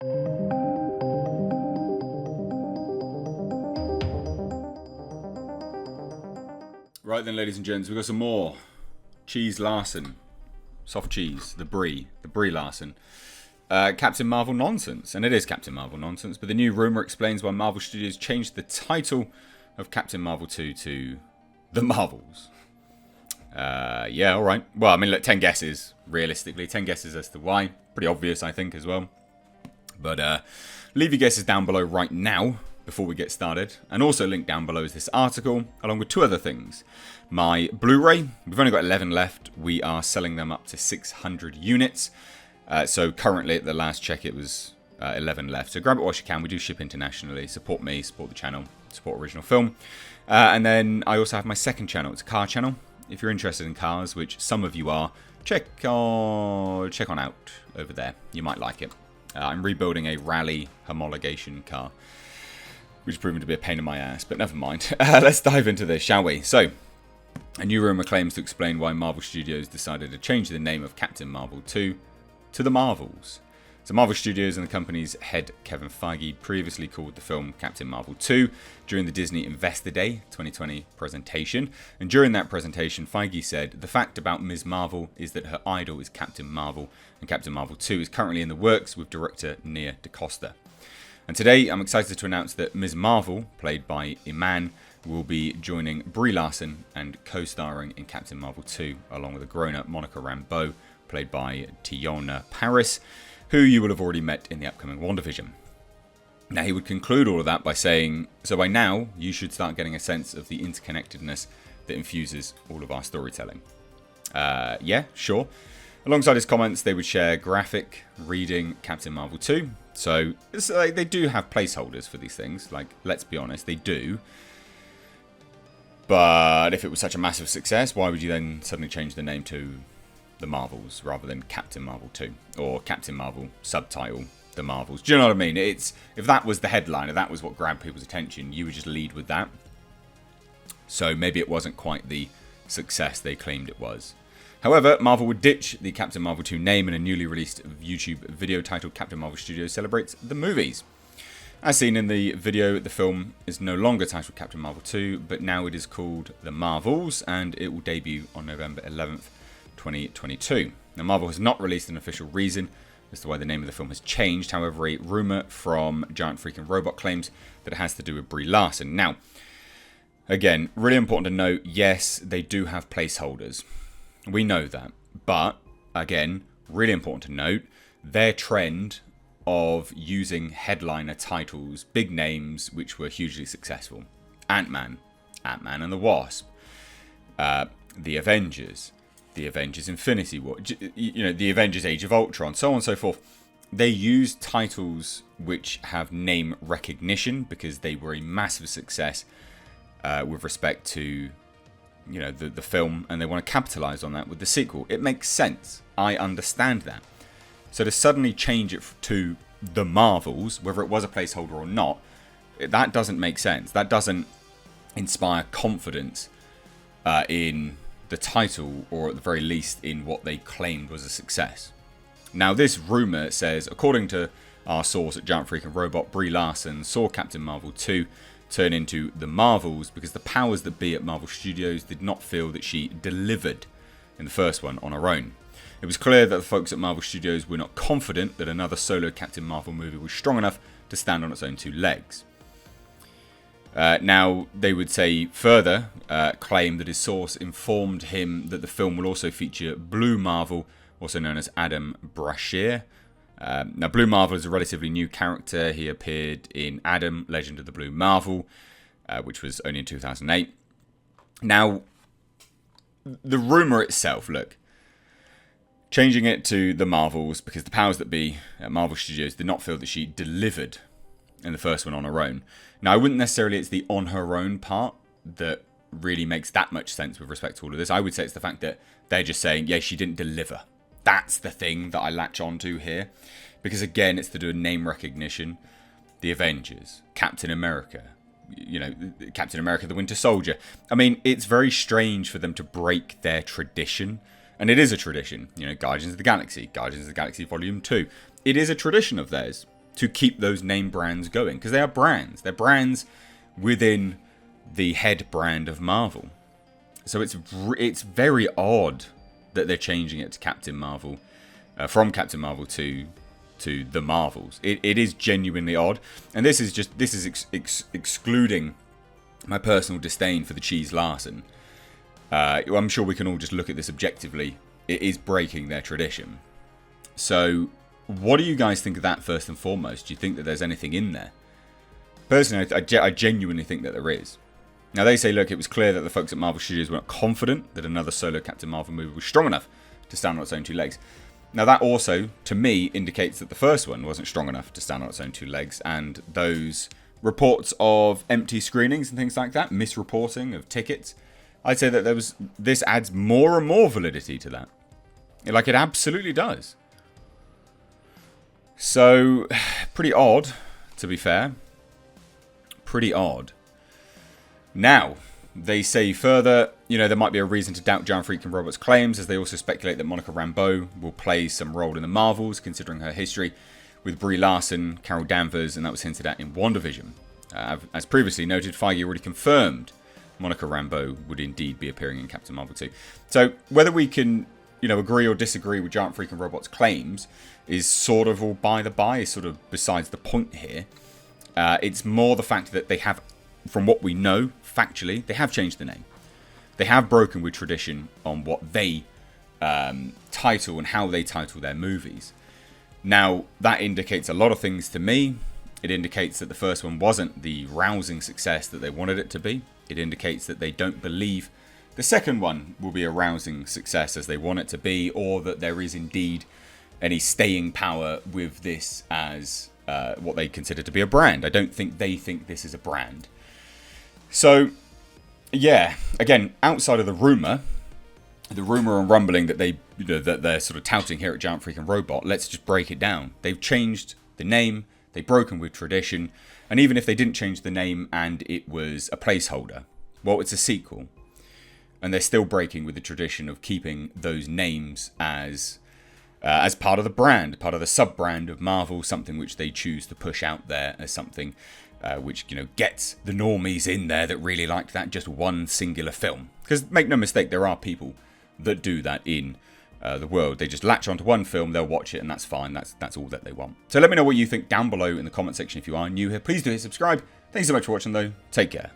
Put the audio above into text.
Right then, ladies and gents, we've got some more cheese Larson, soft cheese, the Brie Larson, Captain Marvel nonsense, and it is Captain Marvel nonsense. But the new rumor explains why Marvel Studios changed the title of Captain Marvel 2 to The Marvels. Yeah, all right. Well, I mean, look, 10 guesses realistically, 10 guesses as to why. Pretty obvious, I think, as well. But leave your guesses down below right now, before we get started. And also linked down below is this article, along with two other things. My Blu-ray, we've only got 11 left. We are selling them up to 600 units. So currently, at the last check, it was 11 left. So grab it whilst you can. We do ship internationally. Support me, support the channel, support original film. And then I also have my second channel. It's a car channel. If you're interested in cars, which some of you are, check on out over there. You might like it. I'm rebuilding a rally homologation car, which is proving to be a pain in my ass, but never mind. Let's dive into this, shall we? So, a new rumor claims to explain why Marvel Studios decided to change the name of Captain Marvel 2 to The Marvels. So Marvel Studios and the company's head Kevin Feige previously called the film Captain Marvel 2 during the Disney Investor Day 2020 presentation. And during that presentation, Feige said, the fact about Ms. Marvel is that her idol is Captain Marvel, and Captain Marvel 2 is currently in the works with director Nia DaCosta. And today, I'm excited to announce that Ms. Marvel, played by Iman, will be joining Brie Larson and co-starring in Captain Marvel 2, along with a grown-up Monica Rambeau, played by Teyonah Parris, who you will have already met in the upcoming WandaVision. Now, he would conclude all of that by saying, so by now, you should start getting a sense of the interconnectedness that infuses all of our storytelling. Yeah, sure. Alongside his comments, they would share graphic reading Captain Marvel 2. So it's like they do have placeholders for these things. Like, let's be honest, they do. But if it was such a massive success, why would you then suddenly change the name to The Marvels rather than Captain Marvel 2? Or Captain Marvel subtitle The Marvels? Do you know what I mean? It's if that was the headline, if that was what grabbed people's attention, you would just lead with that. So maybe it wasn't quite the success they claimed it was. However, Marvel would ditch the Captain Marvel 2 name in a newly released YouTube video titled Captain Marvel Studios Celebrates the Movies. As seen in the video, the film is no longer titled Captain Marvel 2, but now it is called The Marvels, and it will debut on November 11th, 2022. Now, Marvel has not released an official reason as to why the name of the film has changed. However, a rumour from Giant Freaking Robot claims that it has to do with Brie Larson. Now, again, really important to note, yes, they do have placeholders. We know that. But, again, really important to note, their trend of using headliner titles, big names, which were hugely successful. Ant-Man and the Wasp, The Avengers Infinity War, The Avengers Age of Ultron, so on and so forth. They use titles which have name recognition because they were a massive success with respect to the film, and they want to capitalize on that with the sequel. It makes sense. I understand that. So to suddenly change it to The Marvels, whether it was a placeholder or not, that doesn't make sense. That doesn't inspire confidence in the title, or at the very least in what they claimed was a success. Now, this rumor says, according to our source at Giant Freaking Robot, Brie Larson saw Captain Marvel 2 turn into The Marvels because the powers that be at Marvel Studios did not feel that she delivered in the first one on her own. It was clear that the folks at Marvel Studios were not confident that another solo Captain Marvel movie was strong enough to stand on its own two legs. Now, they would say further, claim that his source informed him that the film will also feature Blue Marvel, also known as Adam Brashear. Now, Blue Marvel is a relatively new character. He appeared in Adam, Legend of the Blue Marvel, which was only in 2008. Now, the rumour itself, look, changing it to The Marvels because the powers that be at Marvel Studios did not feel that she delivered in the first one on her own. Now, I wouldn't necessarily, it's the on her own part that really makes that much sense with respect to all of this. I would say it's the fact that they're just saying, yeah, she didn't deliver. That's the thing that I latch onto here. Because again, it's to do with name recognition. The Avengers, Captain America, Captain America, the Winter Soldier. I mean, it's very strange for them to break their tradition. And it is a tradition. Guardians of the Galaxy Volume 2. It is a tradition of theirs. to keep those name brands going, because they are brands. They're brands within the head brand of Marvel. So it's very odd that they're changing it to Captain Marvel, from Captain Marvel to the Marvels. It is genuinely odd, and this is excluding my personal disdain for the Cheese Larson. I'm sure we can all just look at this objectively. It is breaking their tradition. So, what do you guys think of that first and foremost? Do you think that there's anything in there? Personally, I genuinely think that there is. Now, they say, look, it was clear that the folks at Marvel Studios were not confident that another solo Captain Marvel movie was strong enough to stand on its own two legs. Now, that also, to me, indicates that the first one wasn't strong enough to stand on its own two legs, and those reports of empty screenings and things like that, misreporting of tickets, I'd say that this adds more and more validity to that. Like, it absolutely does. So, pretty odd, to be fair. Pretty odd. Now, they say further, there might be a reason to doubt Giant Freaking Robot's claims, as they also speculate that Monica Rambeau will play some role in the Marvels, considering her history with Brie Larson, Carol Danvers, and that was hinted at in WandaVision. As previously noted, Feige already confirmed Monica Rambeau would indeed be appearing in Captain Marvel 2. So, whether we can, agree or disagree with Giant Freaking Robot's claims is sort of all by the by, is sort of besides the point here. It's more the fact that they have, from what we know, factually, they have changed the name. They have broken with tradition on what they title and how they title their movies. Now, that indicates a lot of things to me. It indicates that the first one wasn't the rousing success that they wanted it to be. It indicates that they don't believe the second one will be a rousing success as they want it to be, or that there is indeed any staying power with this as what they consider to be a brand. I don't think they think this is a brand. So, yeah, again, outside of the rumor and rumbling that that they're sort of touting here at Giant Freaking Robot, let's just break it down. They've changed the name, they've broken with tradition, and even if they didn't change the name and it was a placeholder, well, it's a sequel, and they're still breaking with the tradition of keeping those names as part of the brand, part of the sub-brand of Marvel, something which they choose to push out there as something which, gets the normies in there that really liked that just one singular film. Because make no mistake, there are people that do that in the world. They just latch onto one film, they'll watch it, and that's fine. That's all that they want. So let me know what you think down below in the comment section if you are new here. Please do hit subscribe. Thanks so much for watching, though. Take care.